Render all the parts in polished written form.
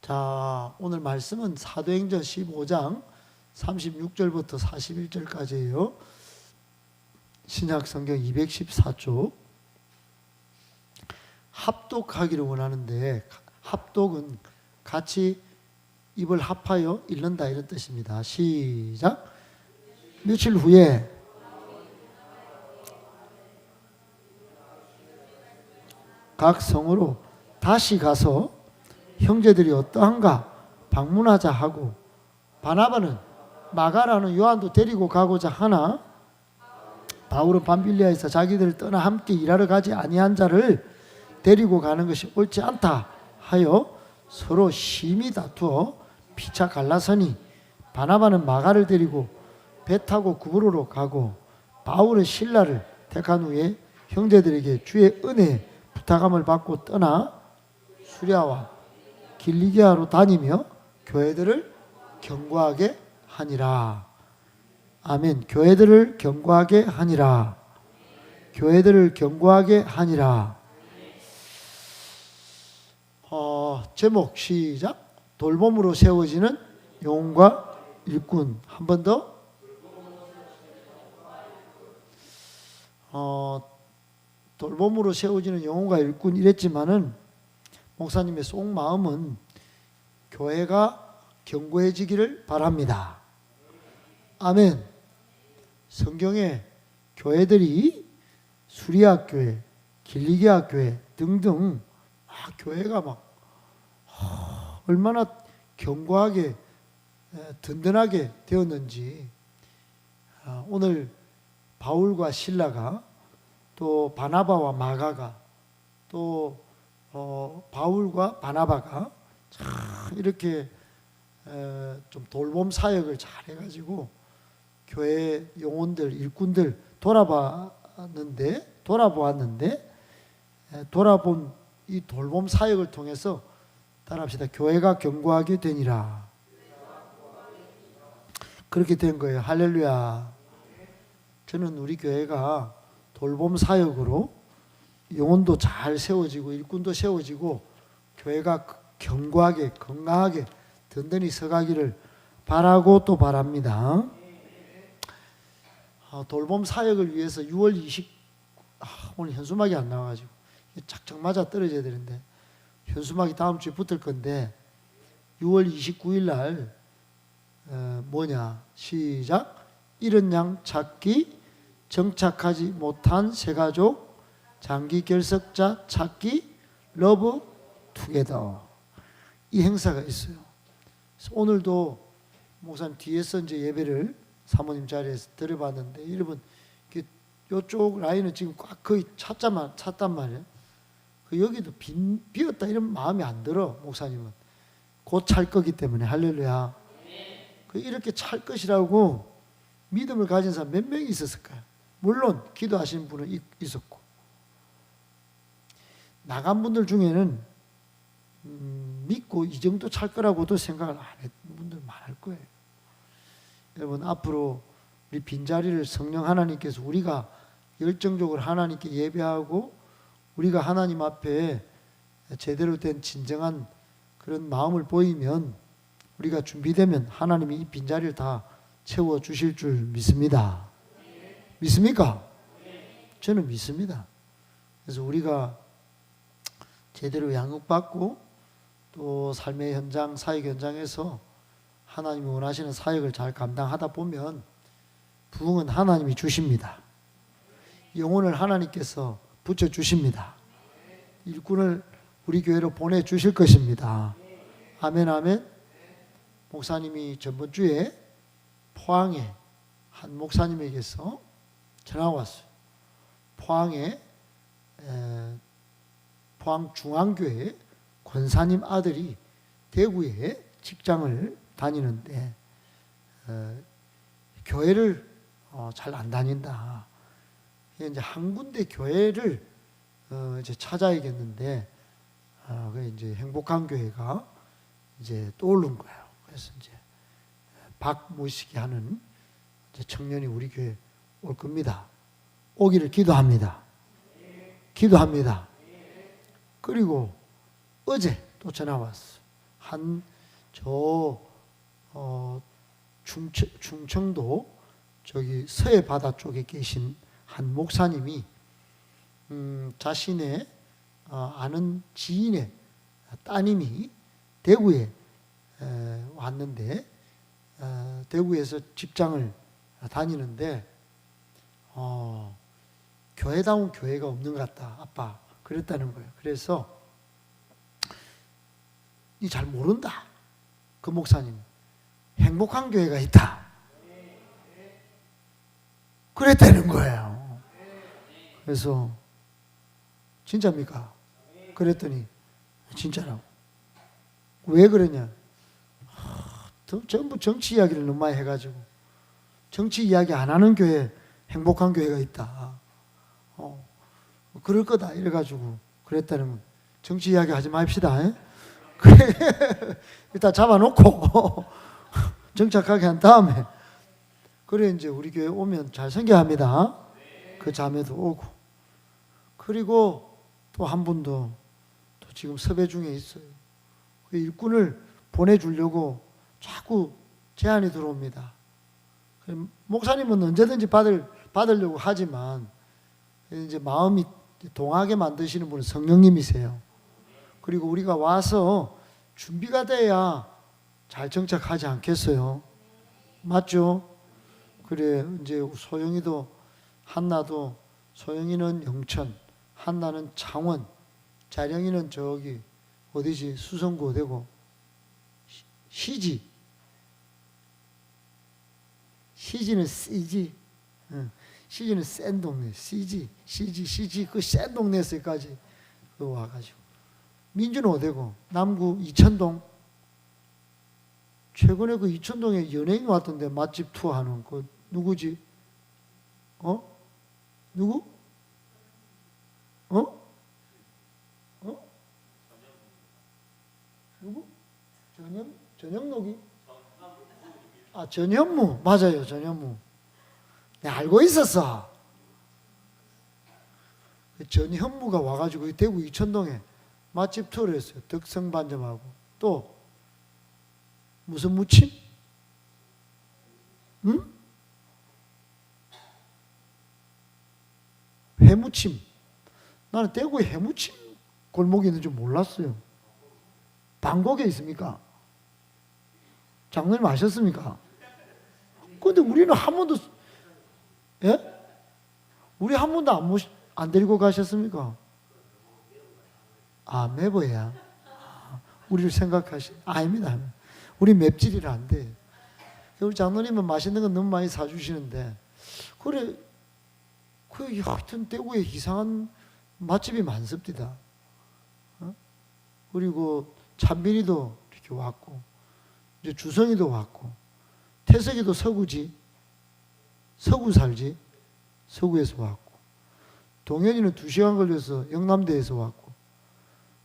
자, 오늘 말씀은 사도행전 15장 36절부터 41절까지예요. 신약성경 214쪽. 합독하기를 원하는데, 합독은 같이 입을 합하여 읽는다 이런 뜻입니다. 시작. 며칠 후에 각 성으로 다시 가서 형제들이 어떠한가 방문하자 하고, 바나바는 마가라는 요한도 데리고 가고자 하나 바울은 밤빌리아에서 자기들을 떠나 함께 일하러 가지 아니한 자를 데리고 가는 것이 옳지 않다 하여 서로 심히 다투어 피차 갈라서니, 바나바는 마가를 데리고 배 타고 구브로로 가고, 바울은 실라를 택한 후에 형제들에게 주의 은혜 부탁함을 받고 떠나 수랴와 길리기아로 다니며 교회들을 경고하게 하니라. 아멘. 교회들을 경고하게 하니라. 교회들을 경고하게 하니라. 제목 시작. 돌봄으로 세워지는 영혼과 일꾼. 한 번 더. 돌봄으로 세워지는 영혼과 일꾼 이랬지만은 목사님의 속마음은 교회가 견고해지기를 바랍니다. 아멘. 성경에 교회들이 수리아 교회, 길리기아 교회 등등 교회가 막 얼마나 견고하게 든든하게 되었는지, 오늘 바울과 실라가 또 바나바와 마가가 또 바울과 바나바가 참 이렇게 좀 돌봄 사역을 잘 해가지고 교회 영혼들, 일꾼들 돌아보았는데 돌아본 이 돌봄 사역을 통해서 따라합시다. 교회가 견고하게 되니라. 그렇게 된 거예요. 할렐루야. 저는 우리 교회가 돌봄 사역으로 영혼도 잘 세워지고 일꾼도 세워지고 교회가 견고하게 건강하게 든든히 서가기를 바라고 또 바랍니다. 돌봄 사역을 위해서 6월 20 오늘 현수막이 안 나와가지고 착착 맞아 떨어져야 되는데 현수막이 다음 주에 붙을 건데 6월 29일 날 뭐냐 시작. 잃은 양 찾기, 정착하지 못한 새가족 장기 결석자 찾기, 러브 투게더, 이 행사가 있어요. 그래서 오늘도 목사님 뒤에서 이제 예배를 사모님 자리에서 드려봤는데, 여러분 이쪽 라인은 지금 꽉 거의 찼단 말이에요. 여기도 비었다 이런 마음이 안 들어. 목사님은 곧 찰 거기 때문에. 할렐루야. 이렇게 찰 것이라고 믿음을 가진 사람 몇 명이 있었을까요? 물론 기도하시는 분은 있었고, 나간 분들 중에는 믿고 이 정도 찰 거라고도 생각을 안 했던 분들 많을 거예요. 여러분, 앞으로 우리 빈자리를 성령 하나님께서 우리가 열정적으로 하나님께 예배하고 우리가 하나님 앞에 제대로 된 진정한 그런 마음을 보이면, 우리가 준비되면 하나님이 이 빈자리를 다 채워주실 줄 믿습니다. 믿습니까? 저는 믿습니다. 그래서 우리가 제대로 양육받고 또 삶의 현장, 사역 현장에서 하나님이 원하시는 사역을 잘 감당하다 보면 부흥은 하나님이 주십니다. 영혼을 하나님께서 붙여주십니다. 일꾼을 우리 교회로 보내주실 것입니다. 아멘, 아멘. 목사님이 전번 주에 포항에 한 목사님에게서 전화가 왔어요. 포항에 포항중앙교회 권사님 아들이 대구에 직장을 다니는데 교회를 잘 안 다닌다. 이제 한 군데 교회를 이제 찾아야겠는데, 그 이제 행복한 교회가 이제 떠오른 거예요. 그래서 이제 박 모시기 하는 이제 청년이 우리 교회 올 겁니다. 오기를 기도합니다. 기도합니다. 그리고 어제 또 전화 왔어. 한 저 충청도 저기 서해 바다 쪽에 계신 한 목사님이 자신의 아는 지인의 따님이 대구에 왔는데 대구에서 직장을 다니는데 교회다운 교회가 없는 것 같다 아빠 그랬다는 거예요. 그래서 니 잘 모른다. 그 목사님 행복한 교회가 있다 그랬다는 거예요. 그래서 진짜입니까? 그랬더니 진짜라고. 왜 그러냐? 전부 정치 이야기를 너무 많이 해가지고 정치 이야기 안 하는 교회 행복한 교회가 있다. 그럴 거다 이래가지고 그랬다는 거. 정치 이야기 하지 맙시다. 그래 일단 잡아놓고 정착하게 한 다음에 그래 이제 우리 교회 오면 잘 섬겨합니다. 그 자매도 오고 그리고 또 한 분도 또 지금 섭외 중에 있어요. 그 일꾼을 보내주려고 자꾸 제안이 들어옵니다. 목사님은 언제든지 받으려고 하지만 이제 마음이 동하게 만드시는 분은 성령님이세요. 그리고 우리가 와서 준비가 돼야 잘 정착하지 않겠어요? 맞죠? 그래 이제 소영이도 한나도 소영이는 영천, 한나는 창원, 자령이는 저기 어디지 수성구 어디고 시지는 CG, 시지는 센 동네, CG 그 센 동네에서까지 그 와가지고 민주는 어디고 남구 이천동 최근에 그 이천동에 연예인이 왔던데 맛집 투어하는 그 누구지? 누구? 누구? 전현록이? 전현무 맞아요. 전현무. 내가 알고 있었어. 전현무가 와가지고 대구 이천동에 맛집 투어를 했어요. 덕성반점하고 또 무슨 무침? 응? 해무침. 나는 대구에 해무침 골목이 있는 줄 몰랐어요. 방곡에 있습니까? 장로님 아셨습니까? 근데 우리는 한 번도 우리 한 번도 안 데리고 가셨습니까? 매버야. 우리를 아닙니다. 우리 맵찔이라 안 돼. 우리 장로님은 맛있는 건 너무 많이 사주시는데, 그래, 하여튼 대구에 이상한 맛집이 많습니다. 그리고 찬빈이도 이렇게 왔고, 이제 주성이도 왔고, 태석이도 서구 살지, 서구에서 왔고, 동현이는 2시간 걸려서 영남대에서 왔고,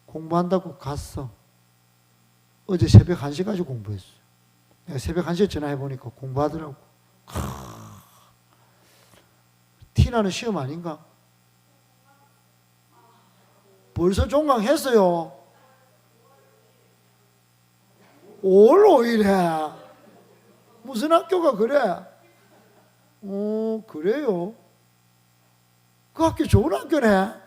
공부한다고 갔어. 어제 새벽 1시까지 공부했어. 내가 새벽 1시에 전화해보니까 공부하더라고. 티나는 시험 아닌가? 벌써 종강했어요. 5월 5일에. 무슨 학교가 그래? 그래요? 그 학교 좋은 학교네?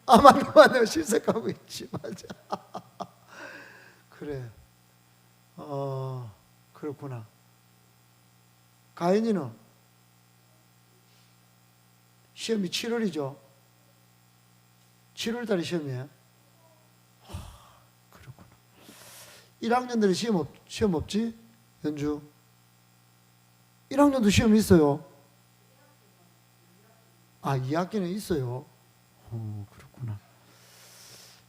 맞네. 실색하고 있지. 맞아. 그래. 그렇구나. 가인이는 시험이 7월이죠. 7월 달에 시험이에요. 그렇구나. 1학년들은 시험 없지? 연주. 1학년도 시험이 있어요. 2학기는 있어요. 그렇구나.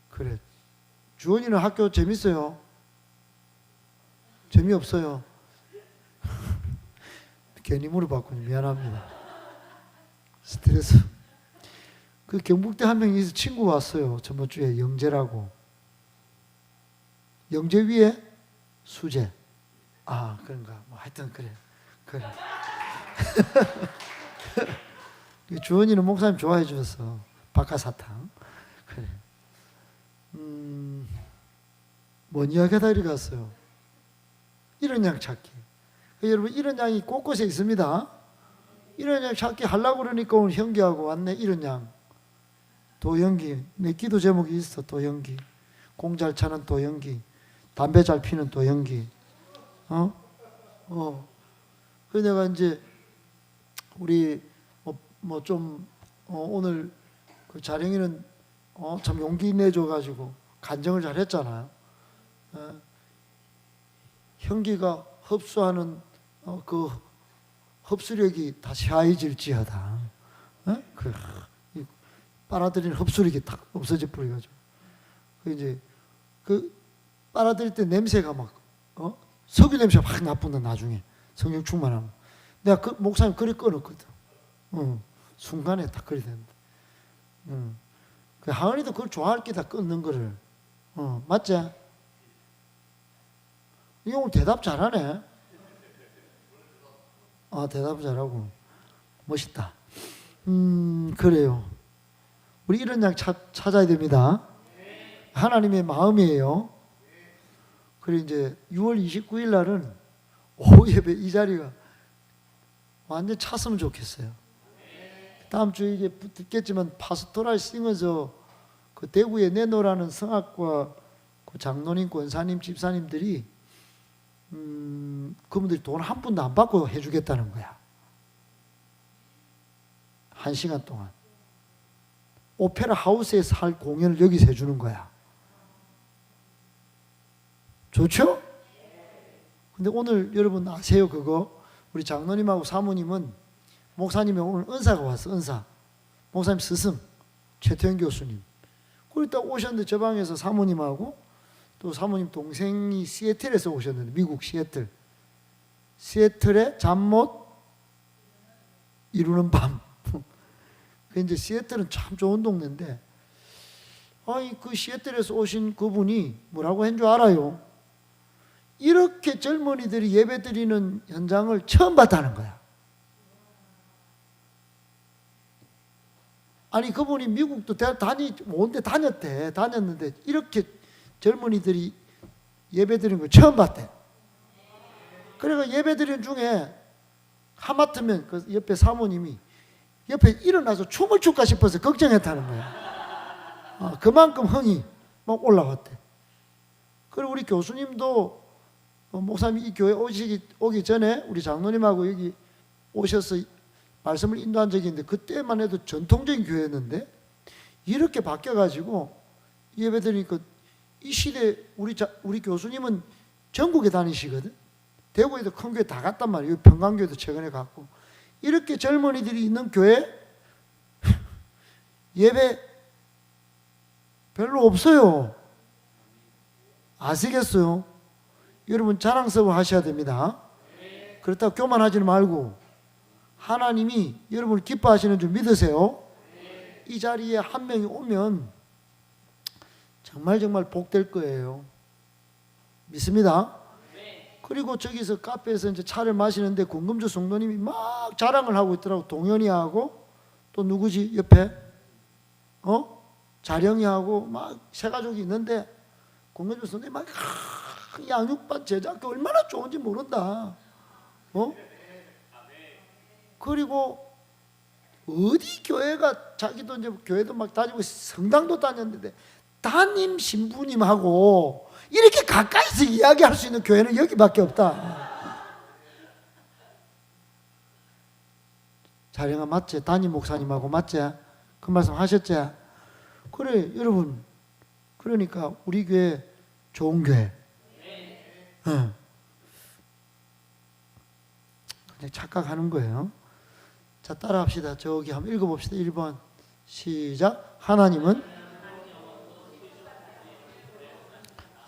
그래. 주원이는 학교 재밌어요? 재미없어요? 괜히 물어봤군요. 미안합니다. 스트레스. 그 경북대 한 명이 친구 왔어요. 저번 주에 영재라고. 영재 위에 수재. 그런가. 하여튼 그래. 주원이는 목사님 좋아해 주셔서 박하사탕. 그래. 뭔 이야기가 이리 갔어요? 이런 양 찾기. 여러분 이런 양이 곳곳에 있습니다. 이런 양 찾기 하려고 그러니까 오늘 형기하고 왔네. 이런 양. 도형기. 내 기도 제목이 있어. 도형기. 공 잘 차는 도형기. 담배 잘 피는 도형기. 그 내가 이제 우리 오늘 그 자령이는 참 용기 내줘가지고 간증을 잘했잖아요. 형기가 흡수하는 그 흡수력이 다시 하해질지어다. 그 빨아들이는 흡수력이 딱 없어져 버려가지고 그 이제 그 빨아들일 때 냄새가 막 석유 냄새가 확 나쁜다. 나중에 성령 충만하면 내가 그 목사님 그리 끊었거든. 순간에 딱 그리 된다. 그 하은이도 그걸 좋아할 게다 끊는 거를. 맞지? 이 오늘 대답 잘하네. 대답 잘하고 멋있다. 그래요. 우리 이런 양 찾아야 됩니다. 하나님의 마음이에요. 그리고 이제 6월 29일 날은 오후 예배 이 자리가 완전 찼으면 좋겠어요. 다음 주에 이게 듣겠지만 파스토랄 싱어저 그 대구에 내노라는 성악과 그 장로님, 권사님, 집사님들이 그분들이 돈 한 푼도 안 받고 해주겠다는 거야. 1시간 동안. 오페라 하우스에서 할 공연을 여기서 해주는 거야. 좋죠? 근데 오늘 여러분 아세요 그거? 우리 장로님하고 사모님은 목사님이 오늘 은사가 왔어. 은사. 목사님 스승 최태현 교수님. 그리고 딱 오셨는데 저 방에서 사모님하고 또 사모님 동생이 시애틀에서 오셨는데 미국 시애틀. 시애틀에 잠 못 이루는 밤. 그 이제 시애틀은 참 좋은 동네인데 그 시애틀에서 오신 그분이 뭐라고 한 줄 알아요? 이렇게 젊은이들이 예배 드리는 현장을 처음 봤다는 거야. 아니 그분이 미국도 온데 다녔는데 이렇게 젊은이들이 예배 드리는 걸 처음 봤대. 그래서 예배 드리는 중에 하마터면 그 옆에 사모님이 옆에 일어나서 춤을 출까 싶어서 걱정했다는 거야. 그만큼 흥이 막 올라갔대. 그리고 우리 교수님도 목사님이 이 교회 오기 전에 우리 장로님하고 여기 오셔서 말씀을 인도한 적이 있는데 그때만 해도 전통적인 교회였는데 이렇게 바뀌어가지고 예배 드리니까 이 시대에 우리 교수님은 전국에 다니시거든. 대구에도 큰 교회 다 갔단 말이에요. 평강교회도 최근에 갔고. 이렇게 젊은이들이 있는 교회 예배 별로 없어요. 아시겠어요? 여러분 자랑스러워 하셔야 됩니다. 그렇다고 교만하지는 말고 하나님이 여러분을 기뻐하시는 줄 믿으세요. 이 자리에 한 명이 오면 정말 복될 거예요. 믿습니다. 그리고 저기서 카페에서 이제 차를 마시는데 공금주 성도님이 막 자랑을 하고 있더라고. 동현이하고 또 누구지 옆에 자령이하고 막 세 가족이 있는데 공금주 성도님이 막 양육반 제자학교 얼마나 좋은지 모른다. 그리고 어디 교회가 자기도 이제 교회도 막 다니고 성당도 다녔는데 담임 신부님하고 이렇게 가까이서 이야기할 수 있는 교회는 여기밖에 없다. 자령아 맞지? 담임 목사님하고 맞지? 그 말씀 하셨지? 그래 여러분 그러니까 우리 교회 좋은 교회. 그냥 착각하는 거예요. 자 따라합시다. 저기 한번 읽어봅시다. 1번 시작. 하나님은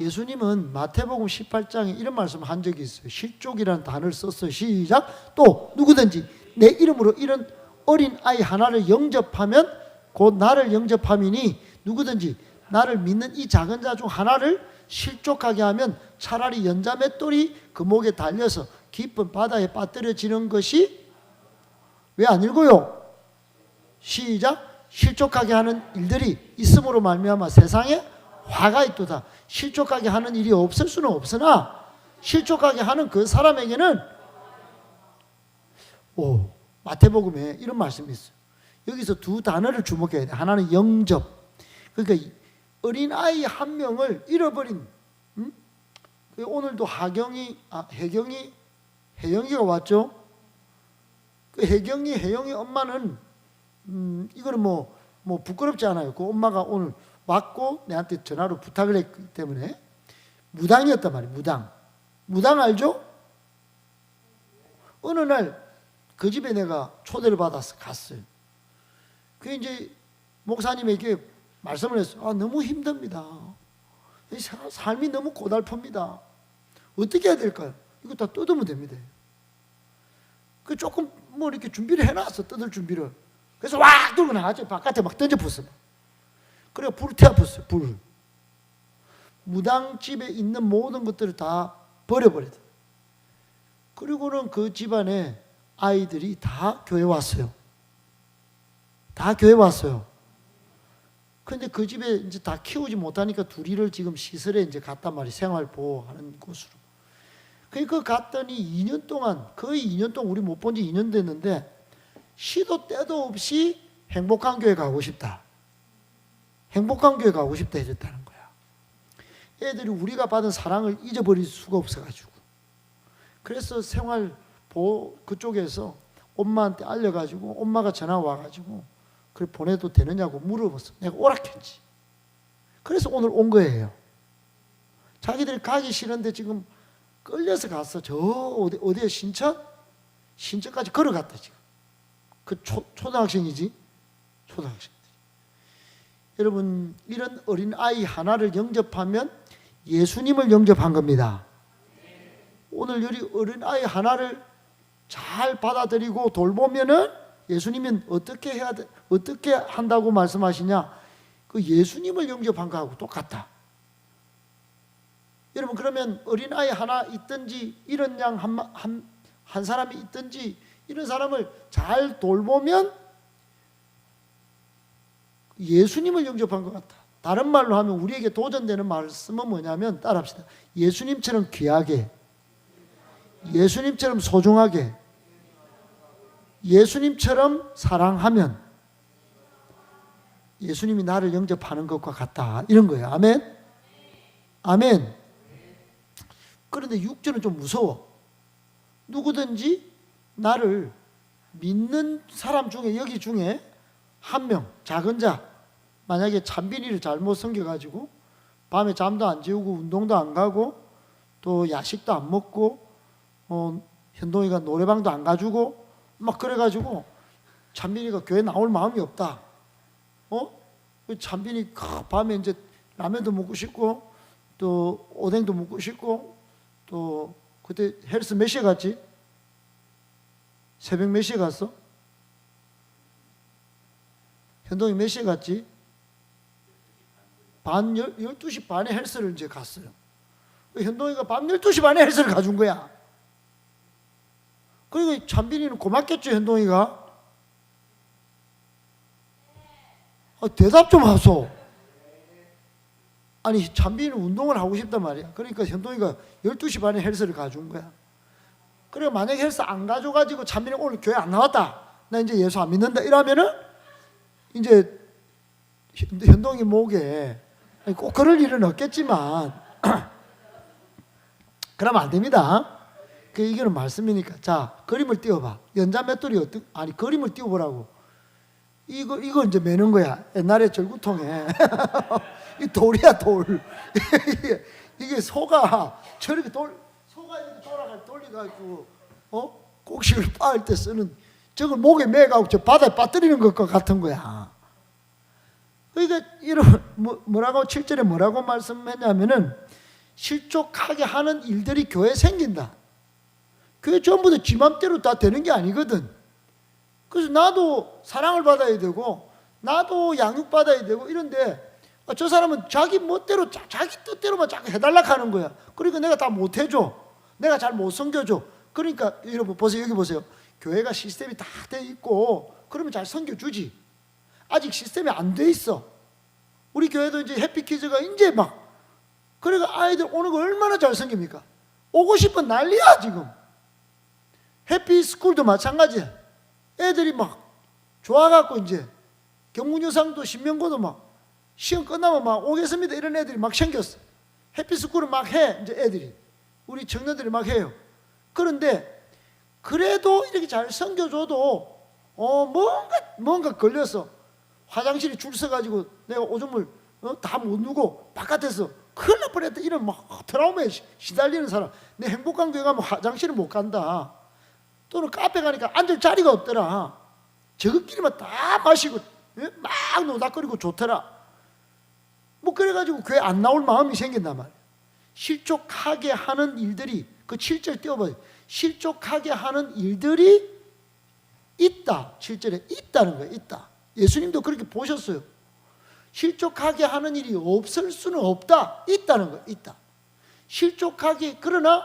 예수님은 마태복음 18장에 이런 말씀을 한 적이 있어요. 실족이라는 단어를 썼어요. 시작. 또 누구든지 내 이름으로 이런 어린 아이 하나를 영접하면 곧 나를 영접함이니 누구든지 나를 믿는 이 작은 자 중 하나를 실족하게 하면 차라리 연자 맷돌이 그 목에 달려서 깊은 바다에 빠뜨려지는 것이 왜 안 읽어요? 시작. 실족하게 하는 일들이 있음으로 말미암아 세상에 화가 있도다. 실족하게 하는 일이 없을 수는 없으나 실족하게 하는 그 사람에게는 마태복음에 이런 말씀이 있어요. 여기서 두 단어를 주목해야 돼. 하나는 영접. 그러니까 어린아이 한 명을 잃어버린, 오늘도 혜영이가 왔죠. 그 혜영이 엄마는 이거는 뭐 부끄럽지 않아요. 그 엄마가 오늘 왔고 내한테 전화로 부탁을 했기 때문에 무당이었단 말이에요. 무당 알죠? 어느 날 그 집에 내가 초대를 받아서 갔어요. 그 이제 목사님에게 말씀을 했어요. 너무 힘듭니다. 삶이 너무 고달픕니다. 어떻게 해야 될까요? 이거 다 뜯으면 됩니다. 그 조금 뭐 이렇게 준비를 해놨어. 뜯을 준비를. 그래서 왁 들고 나가죠. 바깥에 막 던져 부었어. 그래서 불을 태워 부었어요. 불을. 무당집에 있는 모든 것들을 다 버려버렸다. 그리고는 그 집안에 아이들이 다 교회 왔어요. 다 교회 왔어요. 근데 그 집에 이제 다 키우지 못하니까 둘이를 지금 시설에 이제 갔단 말이에요. 생활보호하는 곳으로. 그러니까 갔더니 2년 동안, 거의 2년 동안 우리 못 본 지 2년 됐는데 시도 때도 없이 행복한 교회 가고 싶다. 행복한 교회 가고 싶다 해줬다는 거야. 애들이 우리가 받은 사랑을 잊어버릴 수가 없어가지고. 그래서 생활보호 그쪽에서 엄마한테 알려가지고 엄마가 전화 와가지고 그걸 보내도 되느냐고 물어봤어. 내가 오락했지. 그래서 오늘 온 거예요. 자기들이 가기 싫은데 지금 끌려서 갔어. 저 어디에 신천까지 걸어갔다 지금. 그 초등학생이지. 초등학생들. 여러분, 이런 어린 아이 하나를 영접하면 예수님을 영접한 겁니다. 오늘 여기 어린 아이 하나를 잘 받아들이고 돌보면은 예수님은 어떻게 한다고 말씀하시냐? 그 예수님을 영접한 거하고 똑같다. 여러분, 그러면 어린아이 하나 있든지 이런 양 한 사람이 있든지 이런 사람을 잘 돌보면 예수님을 영접한 것 같다. 다른 말로 하면 우리에게 도전되는 말씀은 뭐냐면 따라합시다. 예수님처럼 귀하게, 예수님처럼 소중하게, 예수님처럼 사랑하면 예수님이 나를 영접하는 것과 같다. 이런 거예요. 아멘? 아멘. 그런데 6절은 좀 무서워. 누구든지 나를 믿는 사람 중에, 여기 중에 한 명, 작은 자, 만약에 찬빈이를 잘못 섬겨가지고 밤에 잠도 안 재우고 운동도 안 가고 또 야식도 안 먹고 현동이가 노래방도 안 가주고 막 그래가지고 찬빈이가 교회 나올 마음이 없다. 찬빈이 밤에 이제 라면도 먹고 싶고 또 오뎅도 먹고 싶고 또 그때 헬스 몇 시에 갔지? 새벽 몇 시에 갔어? 현동이 몇 시에 갔지? 12시 반에 헬스를 이제 갔어요. 현동이가 밤 12시 반에 헬스를 가준 거야. 그리고 찬빈이는 고맙겠죠, 현동이가? 대답 좀 하소. 아니, 찬빈이는 운동을 하고 싶단 말이야. 그러니까 현동이가 12시 반에 헬스를 가준 거야. 그리고 만약에 헬스 안 가져가지고 찬빈이 오늘 교회 안 나왔다. 나 이제 예수 안 믿는다. 이러면은 이제 현동이 목에 꼭 그럴 일은 없겠지만 그러면 안 됩니다. 이거는 말씀이니까. 자, 그림을 띄워봐. 연자 맷돌이 그림을 띄워보라고. 이거 이제 매는 거야. 옛날에 절구통에. 이 돌이야, 돌. 이게 소가 저렇게 소가 이렇게 돌려가지고, 곡식을 빻을 때 쓰는 저걸 목에 매가고 저 바다에 빠뜨리는 것과 같은 거야. 그러니까 뭐라고 7절에 뭐라고 말씀했냐면은 실족하게 하는 일들이 교회에 생긴다. 교회 전부 다 지 맘대로 다 되는 게 아니거든. 그래서 나도 사랑을 받아야 되고 나도 양육받아야 되고 이런데 저 사람은 자기 멋대로 자기 뜻대로만 자꾸 해달라고 하는 거야. 그러니까 내가 다 못해줘. 내가 잘 못 섬겨줘. 그러니까 여러분 보세요. 여기 보세요. 교회가 시스템이 다 돼 있고 그러면 잘 섬겨주지. 아직 시스템이 안 돼 있어. 우리 교회도 이제 해피키즈가 이제 막 그러니까 아이들 오는 거 얼마나 잘생깁니까? 오고 싶은 난리야 지금. 해피스쿨도 마찬가지야. 애들이 막 좋아갖고 이제 경문여상도 신명고도 막 시험 끝나면 막 오겠습니다 이런 애들이 막 생겼어. 해피스쿨은 막 해. 이제 애들이 우리 청년들이 막 해요. 그런데 그래도 이렇게 잘 섬겨줘도 뭔가 걸려서 화장실에 줄 서가지고 내가 오줌을 다 못 누고 바깥에서 큰일 날 뻔했다 이런 막 트라우마에 시달리는 사람. 내 행복한 교회 가면 화장실을 못 간다. 또는 카페 가니까 앉을 자리가 없더라. 저것끼리만 다 마시고 막 노닥거리고 좋더라. 뭐 그래가지고 교회 안 나올 마음이 생긴단 말이에요. 실족하게 하는 일들이, 그 7절 띄워봐요. 실족하게 하는 일들이 있다. 7절에 있다는 거예요. 있다. 예수님도 그렇게 보셨어요. 실족하게 하는 일이 없을 수는 없다. 있다는 거예요. 있다. 그러나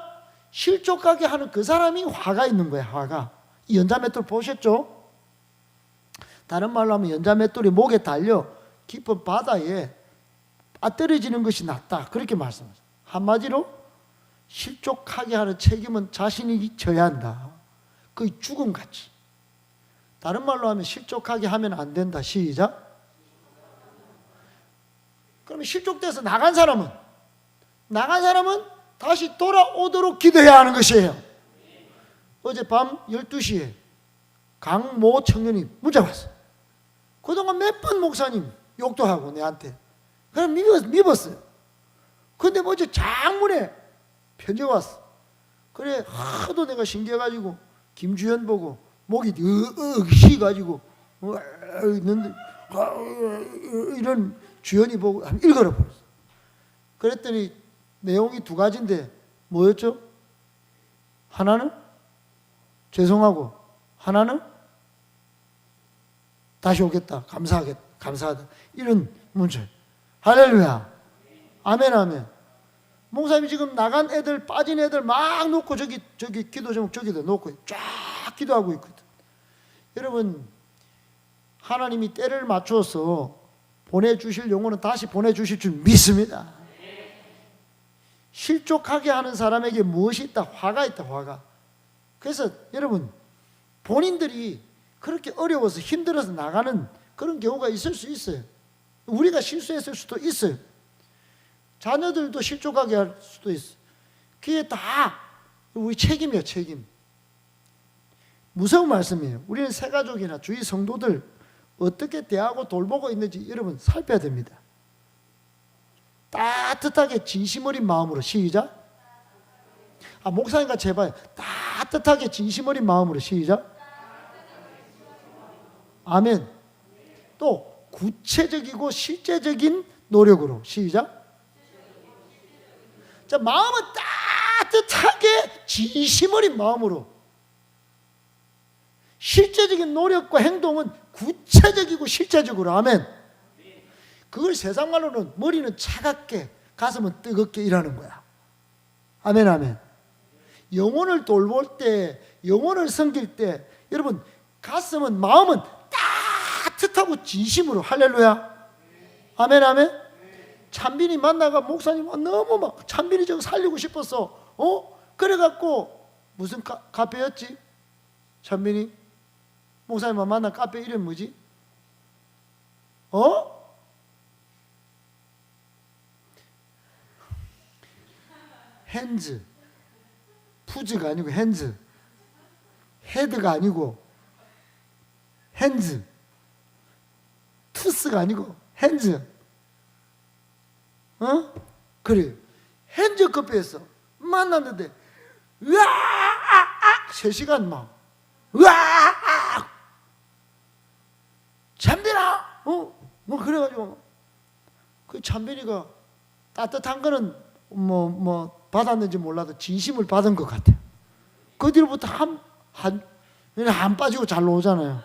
실족하게 하는 그 사람이 화가 있는 거예요. 화가. 이 연자맷돌 보셨죠? 다른 말로 하면 연자맷돌이 목에 달려 깊은 바다에 떨어지는 것이 낫다. 그렇게 말씀하세요. 한마디로 실족하게 하는 책임은 자신이 져야 한다. 거의 죽음같이. 다른 말로 하면 실족하게 하면 안 된다. 시작. 그러면 실족돼서 나간 사람은 다시 돌아오도록 기도해야 하는 것이에요. 어젯밤 12시에 강모 청년이 문자 왔어요. 그동안 몇 번 목사님 욕도 하고 내한테. 그냥 믿었어요. 근데 어제 장문에 편지가 왔어. 그래 하도 내가 신기해가지고 김주현 보고 목이 쉬가지고 있는데 이런 주연이 보고 한번 읽어라 버렸어. 그랬더니 내용이 두 가지인데 뭐였죠? 하나는 죄송하고 하나는 다시 오겠다. 감사하다. 이런 문제. 할렐루야. 아멘 아멘. 목사님이 지금 나간 애들 빠진 애들 막 놓고 저기 기도 제목 저기다 놓고 쫙 기도하고 있거든. 여러분 하나님이 때를 맞춰서 보내주실 영혼은 다시 보내주실 줄 믿습니다. 실족하게 하는 사람에게 무엇이 있다? 화가 있다. 화가. 그래서 여러분 본인들이 그렇게 어려워서 힘들어서 나가는 그런 경우가 있을 수 있어요. 우리가 실수했을 수도 있어요. 자녀들도 실족하게 할 수도 있어요. 그게 다 우리 책임이에요. 책임. 무서운 말씀이에요. 우리는 새가족이나 주위 성도들 어떻게 대하고 돌보고 있는지 여러분 살펴야 됩니다. 따뜻하게 진심 어린 마음으로. 시작. 목사님과 제발 따뜻하게 진심 어린 마음으로. 시작. 아멘. 또 구체적이고 실제적인 노력으로. 시작. 자, 마음은 따뜻하게 진심 어린 마음으로. 실제적인 노력과 행동은 구체적이고 실제적으로. 아멘. 그걸 세상 말로는 머리는 차갑게 가슴은 뜨겁게 일하는 거야. 아멘 아멘. 영혼을 돌볼 때, 영혼을 섬길 때 여러분 가슴은, 마음은 따뜻하고 진심으로. 할렐루야. 아멘 아멘. 찬빈이 만나가 목사님 너무 막 찬빈이 저거 살리고 싶었어. 그래갖고 무슨 카페였지? 찬빈이 목사님만 만난 카페 이름 뭐지? 핸즈. 푸즈가 아니고 핸즈. 헤드가 아니고 핸즈. 투스가 아니고 핸즈. 그래. 핸즈 커피에서 만났는데 으악 3시간 막 으악 찬빈아 뭐 그래가지고 그 찬빈이가 따뜻한 거는 뭐 받았는지 몰라도 진심을 받은 것 같아요. 그 뒤로부터 한 빠지고 잘 나오잖아요.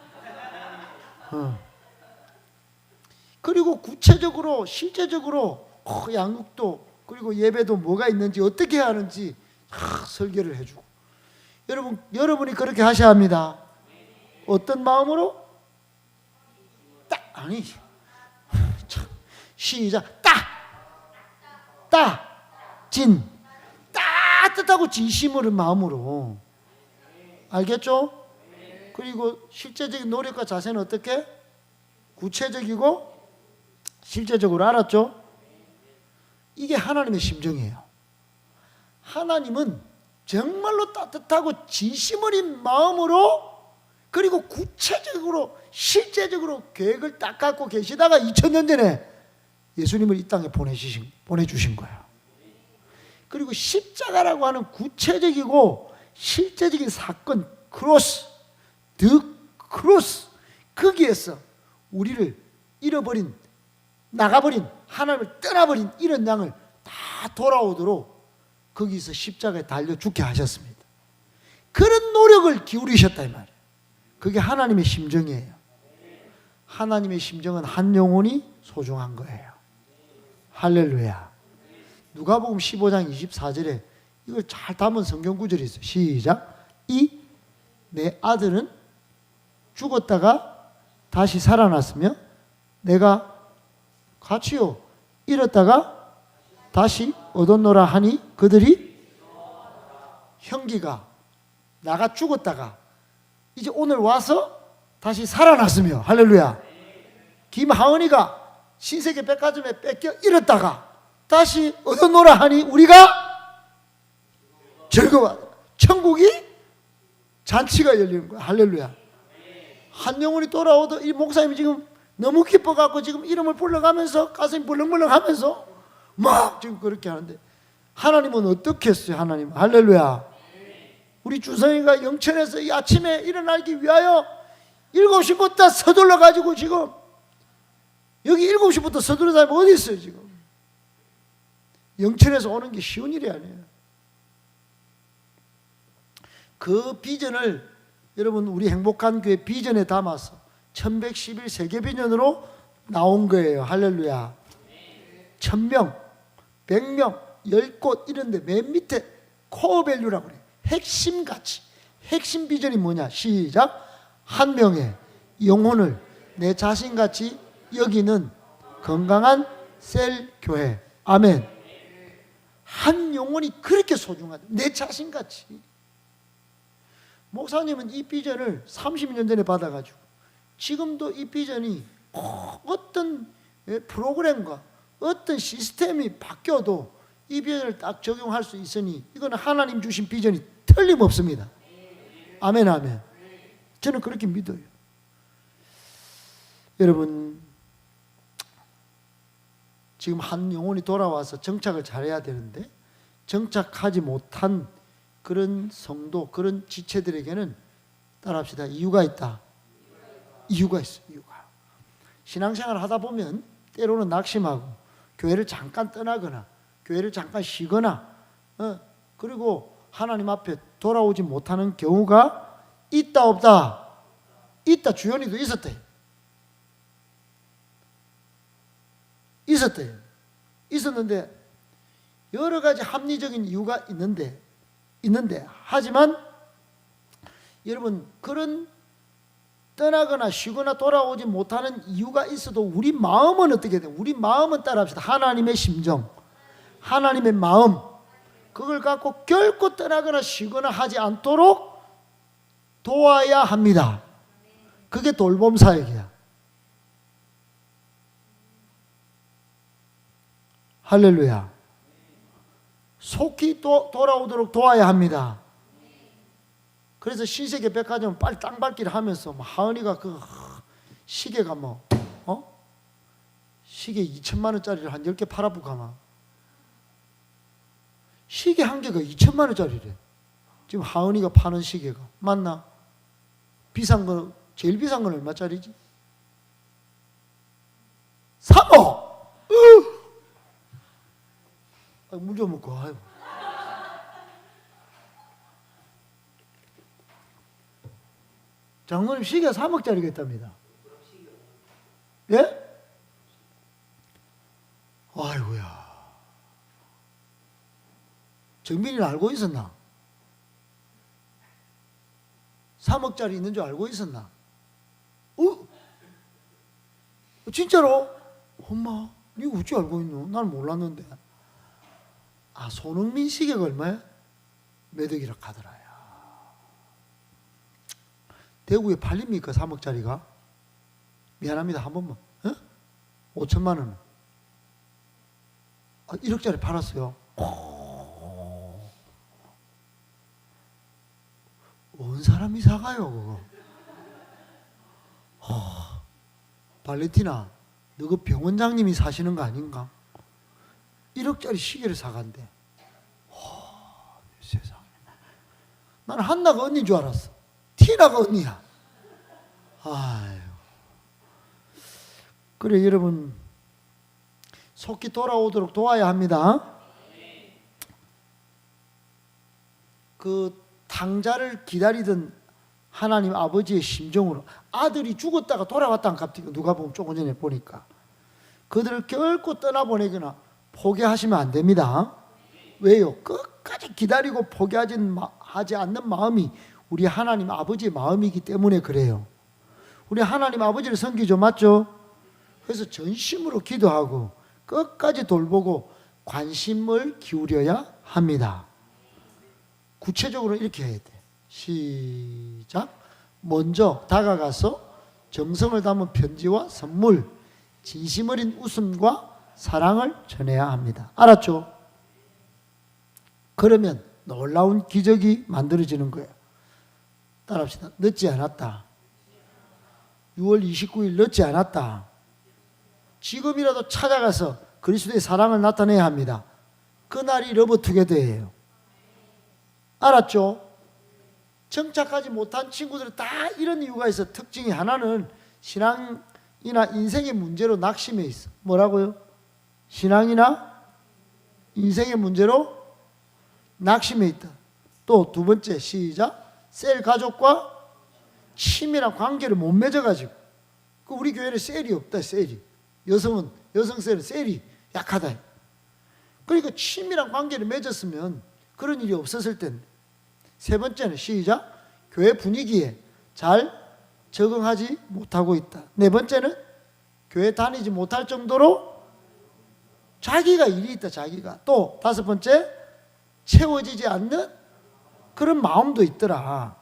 그리고 구체적으로 실제적으로 양육도 그리고 예배도 뭐가 있는지 어떻게 해야 하는지 설계를 해주고. 여러분이 그렇게 하셔야 합니다. 어떤 마음으로? 시작. 따뜻하고 진심으로 마음으로. 알겠죠? 그리고 실제적인 노력과 자세는 어떻게? 구체적이고 실제적으로. 알았죠? 이게 하나님의 심정이에요. 하나님은 정말로 따뜻하고 진심 어린 마음으로, 그리고 구체적으로 실제적으로 계획을 딱 갖고 계시다가 2000년 전에 예수님을 이 땅에 보내주신 거예요. 그리고 십자가라고 하는 구체적이고 실제적인 사건, 크로스, 더 크로스, 거기에서 우리를 잃어버린, 나가버린, 하나님을 떠나버린 이런 양을 다 돌아오도록 거기서 십자가에 달려 죽게 하셨습니다. 그런 노력을 기울이셨다 이 말이에요. 그게 하나님의 심정이에요. 하나님의 심정은 한 영혼이 소중한 거예요. 할렐루야. 누가복음 15장 24절에 이걸 잘 담은 성경 구절이 있어요. 시작. 내 아들은 죽었다가 다시 살아났으며 내가 같이요 잃었다가 다시 얻었노라 하니 그들이, 형기가 나가 죽었다가 이제 오늘 와서 다시 살아났으며, 할렐루야. 김하은이가 신세계 백화점에 뺏겨 잃었다가 다시 얻어노라 하니 우리가 즐거워. 천국이 잔치가 열리는 거야. 할렐루야. 한 영혼이 돌아오도 이 목사님이 지금 너무 기뻐갖고 지금 이름을 불러가면서 가슴이 벌렁벌렁 하면서 막 지금 그렇게 하는데, 하나님은 어떻게 했어요? 하나님. 할렐루야. 우리 주성이가 영천에서 이 아침에 일어나기 위하여 7시부터 서둘러 가지고 지금 여기 7시부터 서두르는 사람이 어디 있어요 지금? 영천에서 오는 게 쉬운 일이 아니에요. 그 비전을 여러분 우리 행복한 교회 비전에 담아서 1111 세계 비전으로 나온 거예요. 할렐루야. 1000명, 100명, 10곳 이런데 맨 밑에 코어 밸류라고 그래요. 핵심 가치, 핵심 비전이 뭐냐? 시작. 한 명의 영혼을 내 자신같이 여기는 건강한 셀 교회. 아멘. 한 영혼이 그렇게 소중하다. 내 자신같이. 목사님은 이 비전을 30년 전에 받아가지고 지금도 이 비전이 어떤 프로그램과 어떤 시스템이 바뀌어도 이 비전을 딱 적용할 수 있으니 이거는 하나님 주신 비전이 틀림없습니다. 아멘, 아멘. 저는 그렇게 믿어요. 여러분, 지금 한 영혼이 돌아와서 정착을 잘해야 되는데 정착하지 못한 그런 성도, 그런 지체들에게는 따라합시다. 이유가 있다. 이유가 있어요. 이유가. 신앙생활을 하다 보면 때로는 낙심하고 교회를 잠깐 떠나거나 교회를 잠깐 쉬거나 그리고 하나님 앞에 돌아오지 못하는 경우가 있다 없다? 있다. 주연이도 있었대. 있었대요. 있었는데 여러 가지 합리적인 이유가 있는데 하지만 여러분 그런 떠나거나 쉬거나 돌아오지 못하는 이유가 있어도 우리 마음은 어떻게 돼요? 우리 마음은 따라합시다. 하나님의 심정, 하나님의 마음, 그걸 갖고 결코 떠나거나 쉬거나 하지 않도록 도와야 합니다. 그게 돌봄 사역이야. 할렐루야. 속히 또 돌아오도록 도와야 합니다. 그래서 신세계 백화점 빨리 땅밟기를 하면서 하은이가 그 시계가 시계 2천만 원짜리를 한 10개 팔아볼까 마. 시계 한 개가 2천만 원짜리래. 지금 하은이가 파는 시계가. 맞나? 비싼 거, 제일 비싼 건 얼마짜리지? 3억! 물 좀 먹고 와요. 장모님 시계가 3억짜리가 있답니다. 예? 아이고야. 정민이는 알고 있었나? 3억짜리 있는 줄 알고 있었나? 진짜로? 엄마, 니 어찌 알고 있노? 난 몰랐는데. 손흥민 시계가 얼마야? 몇 억이라 하더라. 대구에 팔립니까? 3억짜리가? 미안합니다. 한 번만. 5천만 원. 1억짜리 팔았어요. 온 사람이 사가요, 그거. 발레티나, 너 그 병원장님이 사시는 거 아닌가? 1억짜리 시계를 사간대. 세상에. 나는 한나가 언니인 줄 알았어. 티나가 언니야. 아유. 그래, 여러분, 속히 돌아오도록 도와야 합니다. 그 탕자를 기다리던 하나님 아버지의 심정으로 아들이 죽었다가 돌아왔다는 갑자기 누가 보면 조금 전에 보니까 그들을 결코 떠나보내거나 포기하시면 안 됩니다. 왜요? 끝까지 기다리고 포기하지 않는 마음이 우리 하나님 아버지의 마음이기 때문에 그래요. 우리 하나님 아버지를 섬기죠, 맞죠? 그래서 전심으로 기도하고 끝까지 돌보고 관심을 기울여야 합니다. 구체적으로 이렇게 해야 돼. 시작. 먼저 다가가서 정성을 담은 편지와 선물, 진심 어린 웃음과 사랑을 전해야 합니다. 알았죠? 그러면 놀라운 기적이 만들어지는 거예요. 따라합시다. 늦지 않았다. 6월 29일 늦지 않았다. 지금이라도 찾아가서 그리스도의 사랑을 나타내야 합니다. 그날이 러브투게더예요. 알았죠? 정착하지 못한 친구들은 다 이런 이유가 있어. 특징이 하나는 신앙이나 인생의 문제로 낙심해 있어. 뭐라고요? 신앙이나 인생의 문제로 낙심해 있다. 또 두 번째, 시작. 셀 가족과 친밀한 관계를 못 맺어가지고. 우리 교회는 셀이 없다, 셀이. 여성 셀은 셀이 약하다. 그러니까 친밀한 관계를 맺었으면 그런 일이 없었을 텐데. 세 번째는 시작. 교회 분위기에 잘 적응하지 못하고 있다. 네 번째는 교회 다니지 못할 정도로 자기가 일이 있다, 자기가. 또 다섯 번째, 채워지지 않는 그런 마음도 있더라.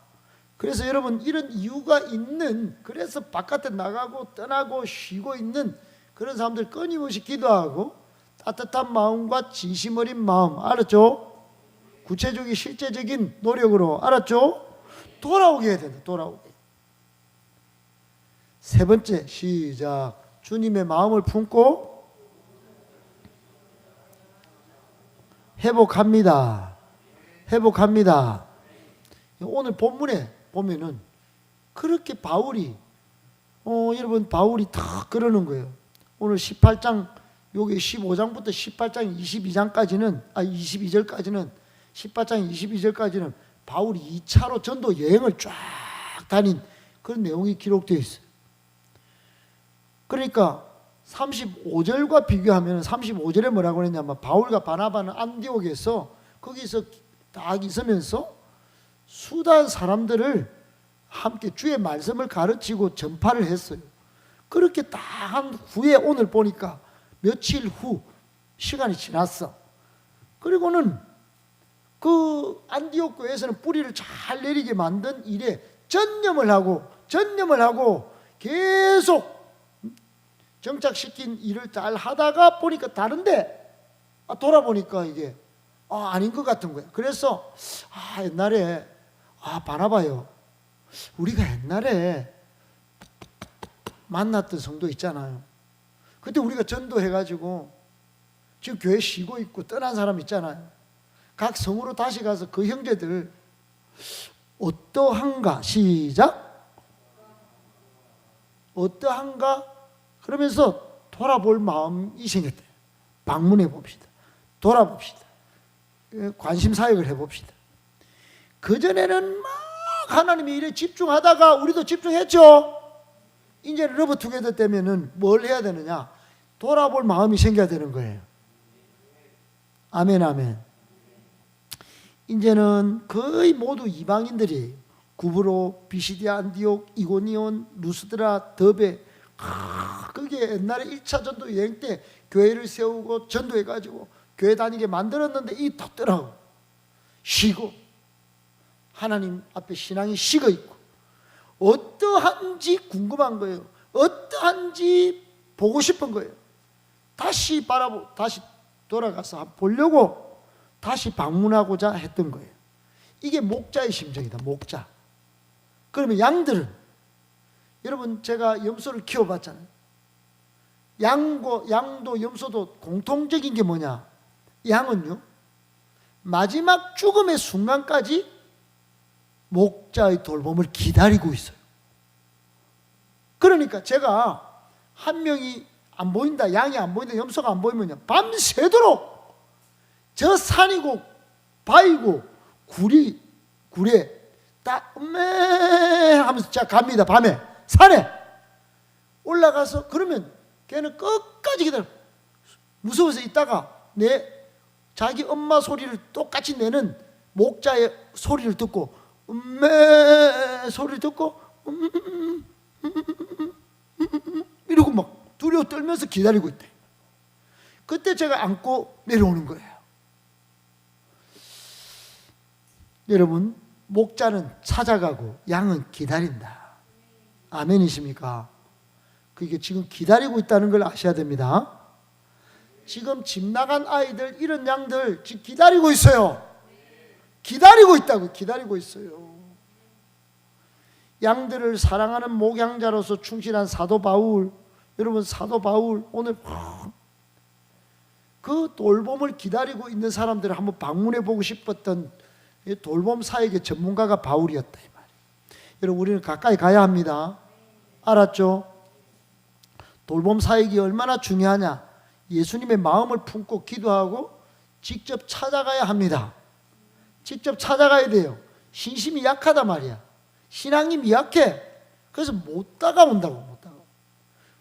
그래서 여러분, 이런 이유가 있는, 그래서 바깥에 나가고 떠나고 쉬고 있는 그런 사람들 끊임없이 기도하고 따뜻한 마음과 진심 어린 마음, 알았죠? 구체적인 실제적인 노력으로, 알았죠? 돌아오게 해야 된다. 돌아오게. 세 번째, 시작. 주님의 마음을 품고 회복합니다. 회복합니다. 오늘 본문에 보면은 그렇게 바울이 여러분, 바울이 다 그러는 거예요. 오늘 18장, 여기 15장부터 18장 22장까지는 22절까지는 18장 22절까지는 바울이 2차로 전도 여행을 쫙 다닌 그런 내용이 기록되어 있어요. 그러니까 35절과 비교하면 35절에 뭐라고 했냐면 바울과 바나바는 안디옥에서 거기서 딱 있으면서 수단 사람들을 함께 주의 말씀을 가르치고 전파를 했어요. 그렇게 딱 한 후에 오늘 보니까 며칠 후 시간이 지났어. 그리고는 그 안디옥 교회에서는 뿌리를 잘 내리게 만든 일에 전념을 하고 계속 정착시킨 일을 잘 하다가 보니까 다른데 돌아보니까 이게 아닌 것 같은 거야. 그래서 옛날에 바나바요, 우리가 옛날에 만났던 성도 있잖아요. 그때 우리가 전도해가지고 지금 교회 쉬고 있고 떠난 사람 있잖아요. 각 성으로 다시 가서 그 형제들 어떠한가? 시작. 어떠한가? 그러면서 돌아볼 마음이 생겼대요. 방문해 봅시다. 돌아봅시다. 관심 사역을 해봅시다. 그전에는 막 하나님의 일에 집중하다가 우리도 집중했죠. 이제 러브투게더 때면은 뭘 해야 되느냐? 돌아볼 마음이 생겨야 되는 거예요. 아멘, 아멘. 이제는 거의 모두 이방인들이 구브로, 비시디아, 안디옥, 이고니온, 루스드라, 더베, 그게 옛날에 1차 전도 여행 때 교회를 세우고 전도해가지고 교회 다니게 만들었는데 이 덥더라고. 쉬고 하나님 앞에 신앙이 식어 있고 어떠한지 궁금한 거예요. 어떠한지 보고 싶은 거예요. 다시 돌아가서 보려고 다시 방문하고자 했던 거예요. 이게 목자의 심정이다. 목자. 그러면 양들은, 여러분 제가 염소를 키워봤잖아요. 양도 염소도 공통적인 게 뭐냐? 양은요, 마지막 죽음의 순간까지 목자의 돌봄을 기다리고 있어요. 그러니까 제가 한 명이 안 보인다, 양이 안 보인다, 염소가 안 보이면요, 밤새도록 저 산이고 바위고 굴에 딱 음메 하면서 제가 갑니다. 밤에 산에 올라가서, 그러면 걔는 끝까지 기다려. 무서워서 있다가 자기 엄마 소리를 똑같이 내는 목자의 소리를 듣고 음메 소리를 듣고 이러고 막 두려워 떨면서 기다리고 있대. 그때 제가 안고 내려오는 거예요. 여러분, 목자는 찾아가고 양은 기다린다. 아멘이십니까? 그게 지금 기다리고 있다는 걸 아셔야 됩니다. 지금 집 나간 아이들, 이런 양들 지금 기다리고 있어요. 기다리고 있다고. 기다리고 있어요. 양들을 사랑하는 목양자로서 충실한 사도 바울, 여러분 사도 바울 오늘 그 돌봄을 기다리고 있는 사람들을 한번 방문해 보고 싶었던 돌봄 사역의 전문가가 바울이었다 이 말이에요. 여러분, 우리는 가까이 가야 합니다. 알았죠? 돌봄 사역이 얼마나 중요하냐? 예수님의 마음을 품고 기도하고 직접 찾아가야 합니다. 직접 찾아가야 돼요. 신심이 약하단 말이야. 신앙이 미약해. 그래서 못 다가온다고. 못 다가오.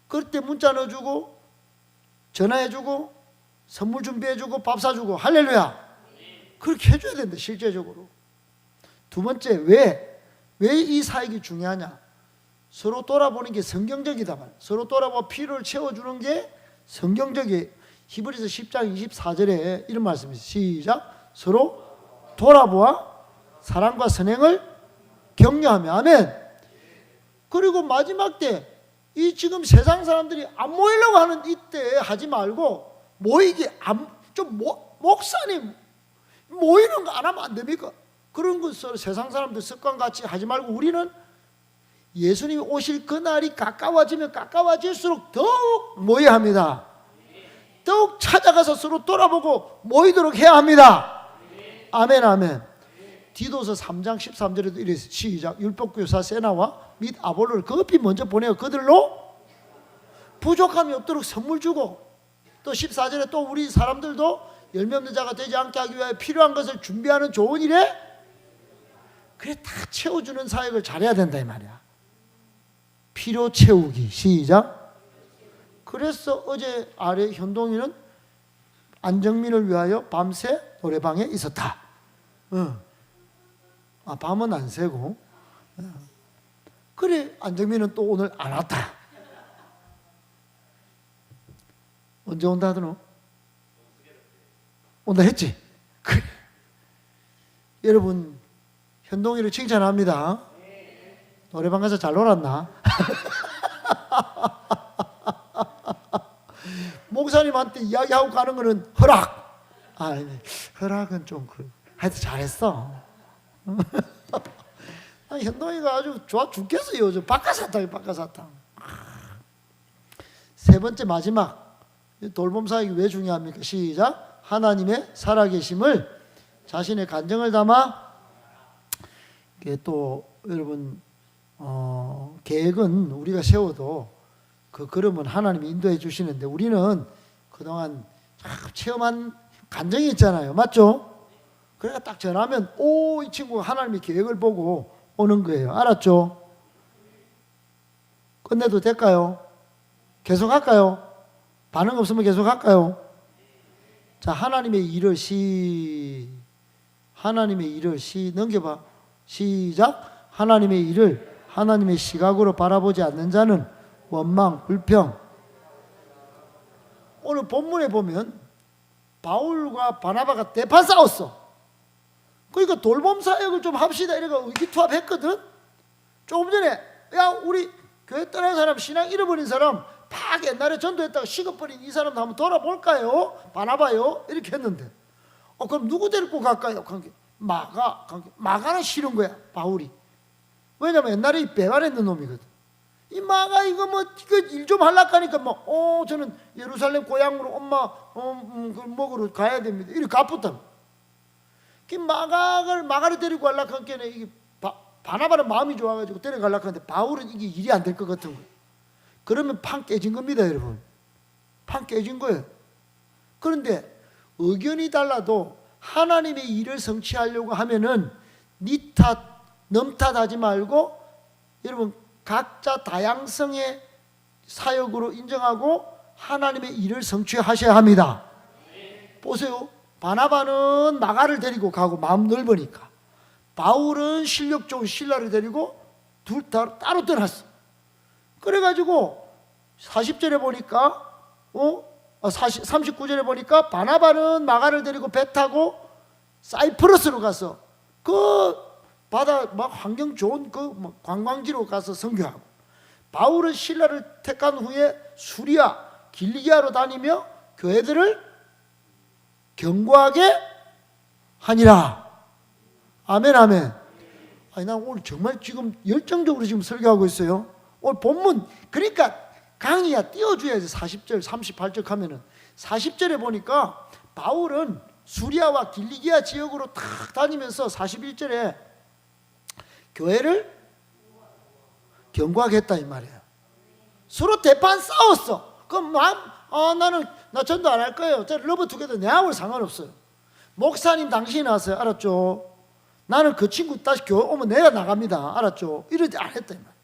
그럴 때 문자 넣어주고 전화해주고 선물 준비해주고 밥 사주고 할렐루야. 그렇게 해줘야 된다. 실제적으로. 두 번째, 왜 이 사역이 중요하냐? 서로 돌아보는 게 성경적이다 말이야. 서로 돌아보고 필요를 채워주는 게 성경적이에요. 히브리서 10장 24절에 이런 말씀이 있어요. 시작. 서로 돌아보아 사랑과 선행을 격려하며. 아멘. 그리고 마지막 때 이 지금 세상 사람들이 안 모이려고 하는 이때 하지 말고, 모이기 목사님 모이는 거 안 하면 안 됩니까? 그런 거 세상 사람들 습관같이 하지 말고, 우리는 예수님이 오실 그날이 가까워지면 가까워질수록 더욱 모여야 합니다. 더욱 찾아가서 서로 돌아보고 모이도록 해야 합니다. 아멘, 아멘. 디도서 3장 13절에도 이래 시작. 율법교사 세나와 및 아볼로를 급히 먼저 보내어 그들로 부족함이 없도록 선물 주고, 또 14절에 또 우리 사람들도 열매 없는 자가 되지 않게 하기 위하여 필요한 것을 준비하는 좋은 일에, 그래 다 채워주는 사역을 잘해야 된다 이 말이야. 필요 채우기. 시작. 그래서 어제 아래 현동이는 안정민을 위하여 밤새 노래방에 있었다. 밤은 안 새고. 그래 안정민은 또 오늘 안 왔다. 언제 온다 하더노? 온다 했지? 그래. 여러분, 현동이를 칭찬합니다. 노래방 가서 잘 놀았나? 목사님한테 이야기하고 가는 거는 허락. 허락은 좀 하여튼 잘했어. 현동이가 아주 좋아 죽겠어요. 요즘 바카사탕. 세 번째, 마지막, 돌봄 사역이 왜 중요합니까? 시작. 하나님의 살아계심을 자신의 간증을 담아. 또 여러분, 계획은 우리가 세워도 그 걸음은 하나님이 인도해 주시는데, 우리는 그동안 체험한 간증이 있잖아요. 맞죠? 그러니까 딱 전하면 이 친구가 하나님의 계획을 보고 오는 거예요. 알았죠? 끝내도 될까요? 계속 할까요? 반응 없으면 계속 할까요? 자, 하나님의 일을 넘겨봐. 시작. 하나님의 일을 하나님의 시각으로 바라보지 않는 자는 원망, 불평. 오늘 본문에 보면 바울과 바나바가 대판 싸웠어. 그러니까 돌봄 사역을 좀 합시다 이래가 의기투합했거든. 조금 전에 야 우리 교회 떠난 사람, 신앙 잃어버린 사람, 팍 옛날에 전도했다가 식어버린 이 사람도 한번 돌아볼까요? 바나바요? 이렇게 했는데 그럼 누구 데리고 갈까요? 마가는 싫은 거야, 바울이. 왜냐면 옛날에 이 배반했는 놈이거든. 이 마가 이거 뭐 일 좀 하려고 하니까 저는 예루살렘 고향으로 엄마 그 먹으러 가야 됩니다. 이렇게 가쁘다. 마가를 데리고 가려고 하니까 이게 바나바는 마음이 좋아가지고 데려가려고 하는데 바울은 이게 일이 안 될 것 같은 거예요. 그러면 판 깨진 겁니다, 여러분. 판 깨진 거예요. 그런데 의견이 달라도 하나님의 일을 성취하려고 하면은 니 탓, 남 탓하지 말고 여러분 각자 다양성의 사역으로 인정하고 하나님의 일을 성취하셔야 합니다. 보세요. 바나바는 마가를 데리고 가고 마음 넓으니까, 바울은 실력 좋은 실라를 데리고 둘 다 따로 떠났어. 그래가지고 40절에 보니까 39절에 보니까 바나바는 마가를 데리고 배 타고 사이프러스로 가서 그 바다 막 환경 좋은 그 관광지로 가서 선교하고, 바울은 실라를 택한 후에 수리아, 길리기아로 다니며 교회들을 견고하게 하니라. 아멘, 아멘. 아니, 난 오늘 정말 지금 열정적으로 지금 설교하고 있어요. 오늘 본문, 그러니까 강의야 띄워줘야지. 40절, 38절 하면은 40절에 보니까 바울은 수리아와 길리기아 지역으로 탁 다니면서 41절에 교회를 견고하게 했다 이 말이에요. 서로 대판 싸웠어. 그럼 나 전도 안 할 거예요. 러브 투게더 내하고 상관없어요. 목사님 당신이 나왔어요. 알았죠? 나는 그 친구 다시 교회 오면 내가 나갑니다. 알았죠? 이러지 안 했다 이 말이에요.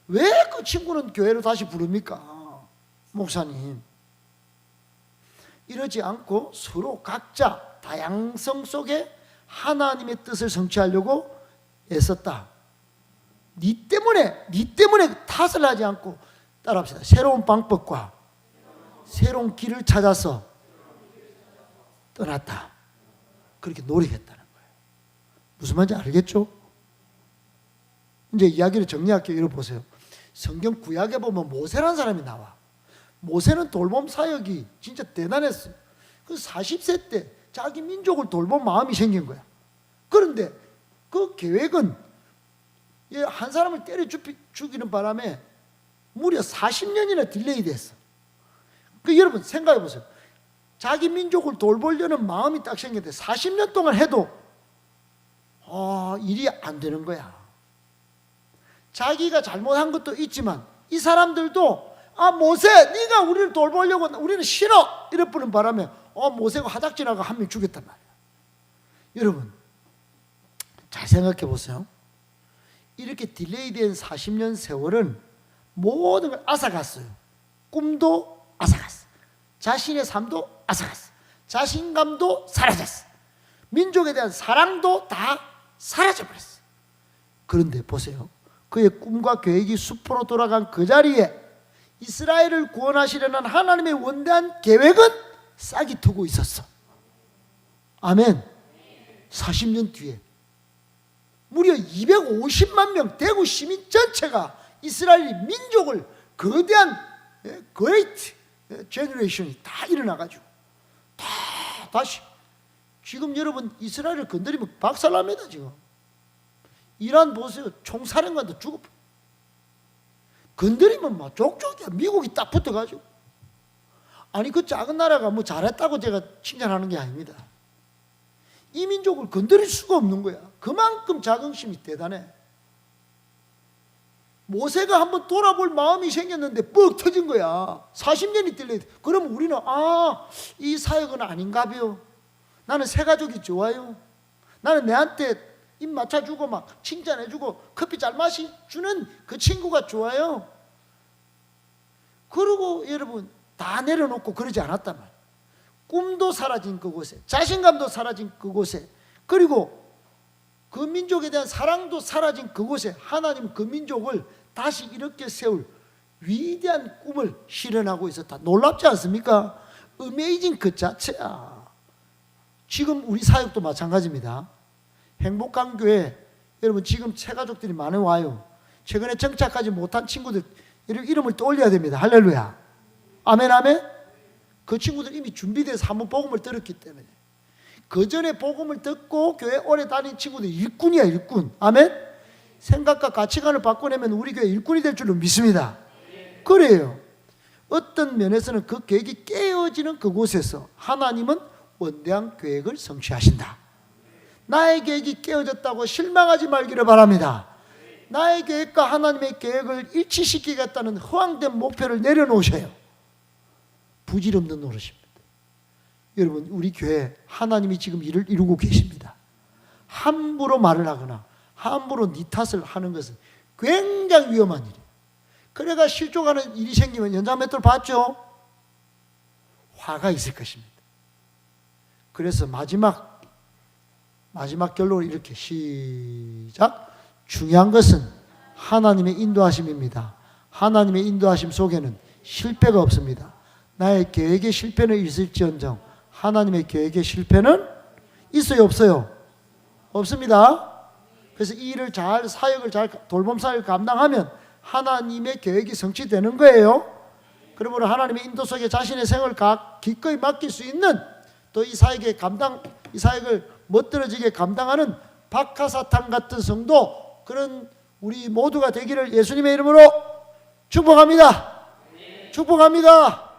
왜 그 친구는 교회로 다시 부릅니까? 목사님. 이러지 않고 서로 각자 다양성 속에 하나님의 뜻을 성취하려고 애썼다. 니 때문에 탓을 하지 않고 따라합시다. 새로운 방법과 새로운 길을 찾아서 떠났다. 그렇게 노력했다는 거예요. 무슨 말인지 알겠죠? 이제 이야기를 정리할게요. 이거 보세요. 성경 구약에 보면 모세라는 사람이 나와. 모세는 돌봄 사역이 진짜 대단했어요. 그 40세 때 자기 민족을 돌본 마음이 생긴 거야. 그런데 그 계획은 한 사람을 때려 죽이는 바람에 무려 40년이나 딜레이 됐어. 여러분 생각해 보세요. 자기 민족을 돌보려는 마음이 딱 생겼는데 40년 동안 해도 일이 안 되는 거야. 자기가 잘못한 것도 있지만 이 사람들도 모세 네가 우리를 돌보려고 우리는 싫어 이러는 바람에 모세가 화작질하고 한 명 죽였단 말이야. 여러분 잘 생각해 보세요. 이렇게 딜레이된 40년 세월은 모든 걸 앗아갔어요. 꿈도 앗아갔어. 자신의 삶도 앗아갔어. 자신감도 사라졌어. 민족에 대한 사랑도 다 사라져버렸어. 그런데 보세요. 그의 꿈과 계획이 수포로 돌아간 그 자리에 이스라엘을 구원하시려는 하나님의 원대한 계획은 싹이 트고 있었어. 아멘. 40년 뒤에 무려 250만 명 대구 시민 전체가 이스라엘 민족을 거대한 great generation이 다 일어나가지고 다시 지금 여러분 이스라엘을 건드리면 박살납니다. 지금 이란 보세요. 총사령관도 죽어. 건드리면 막 족족이야. 미국이 딱 붙어가지고. 아니 그 작은 나라가 뭐 잘했다고 제가 칭찬하는 게 아닙니다. 이 민족을 건드릴 수가 없는 거야. 그만큼 자긍심이 대단해. 모세가 한번 돌아볼 마음이 생겼는데 뻑 터진 거야. 40년이 딜레이. 그럼 우리는 이 사역은 아닌가 봐요. 나는 새 가족이 좋아요. 나는 내한테 입 맞춰주고 막 칭찬해주고 커피 잘 마시주는 그 친구가 좋아요. 그러고 여러분 다 내려놓고 그러지 않았단 말이에요. 꿈도 사라진 그곳에, 자신감도 사라진 그곳에, 그리고 그 민족에 대한 사랑도 사라진 그곳에 하나님 그 민족을 다시 이렇게 세울 위대한 꿈을 실현하고 있었다. 놀랍지 않습니까? 어메이징 그 자체야. 지금 우리 사역도 마찬가지입니다. 행복한 교회, 여러분 지금 새가족들이 많이 와요. 최근에 정착하지 못한 친구들 이름을 떠올려야 됩니다. 할렐루야. 아멘 아멘. 그 친구들 이미 준비돼서 한번 복음을 들었기 때문에, 그 전에 복음을 듣고 교회 오래 다닌 친구들 일꾼이야, 일꾼. 아멘. 생각과 가치관을 바꿔내면 우리 교회 일꾼이 될 줄로 믿습니다. 그래요. 어떤 면에서는 그 계획이 깨어지는 그곳에서 하나님은 원대한 계획을 성취하신다. 나의 계획이 깨어졌다고 실망하지 말기를 바랍니다. 나의 계획과 하나님의 계획을 일치시키겠다는 허황된 목표를 내려놓으셔요. 부질없는 노릇입니다. 여러분, 우리 교회 하나님이 지금 일을 이루고 계십니다. 함부로 말을 하거나 함부로 네 탓을 하는 것은 굉장히 위험한 일이에요. 그래가 실족하는 일이 생기면 연장 맷돌 봤죠? 화가 있을 것입니다. 그래서 마지막 결론을 이렇게 시작. 중요한 것은 하나님의 인도하심입니다. 하나님의 인도하심 속에는 실패가 없습니다. 나의 계획에 실패는 있을지언정 하나님의 계획에 실패는 있어요, 없어요? 없습니다. 그래서 이 일을 잘, 사역을 잘, 돌봄 사역을 감당하면 하나님의 계획이 성취되는 거예요. 그러므로 하나님의 인도 속에 자신의 생을 기꺼이 맡길 수 있는, 또 이 사역을 멋들어지게 감당하는 박하사탕 같은 성도, 그런 우리 모두가 되기를 예수님의 이름으로 축복합니다. 축복합니다.